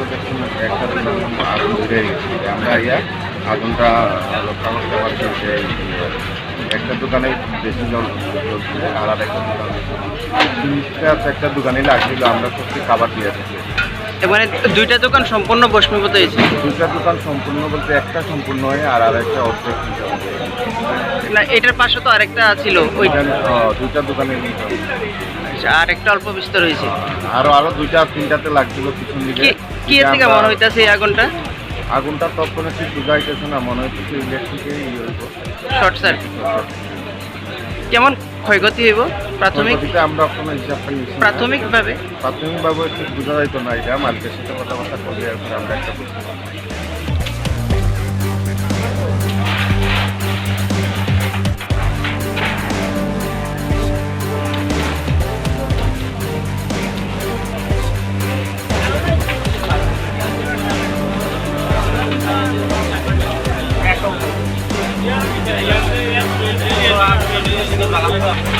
তো দেখুন একটা আগুন ধরে গেছে, আমরা ইয়া আগুনটা রক্ষা করতে পারছি যে একটা দোকানে বেশি জল চলছে আর একটা দোকানে একটা দোকানে লাগছিল, আমরা সত্যি খাবার দিয়ে দিচ্ছি। মানে দুইটা দোকান সম্পূর্ণ ভস্মীভূত হয়েছে? দুইটা দোকান সম্পূর্ণ বলতে একটা সম্পূর্ণ হয়ে আর একটা অর্ধেক। না, এটার পাশে তো আরেকটা ছিল, ওই দুইটা দোকানে আর একটা অল্প বিস্তর হয়েছে। আরো দুইটা তিনটাতে লাগছিল পিছন দিকে। কি এর থেকে মনে হইতেছে এই আগুনটা? আগুনটা তখন ঠিক বুঝাইতেছে না, মনে হইতেছে ইলেকট্রিকেই শর্ট সার্কিট। কেমন ক্ষয়ক্ষতি হইব প্রাথমিক? আমরা কোনো হিসাবটা নিচ্ছি প্রাথমিকভাবে ঠিক বোঝা যাইতো না, এটা মালিকের সাথে কথাবার্তা করলে এরপরে আমরা একটা বুঝতে পারছি। Gracias.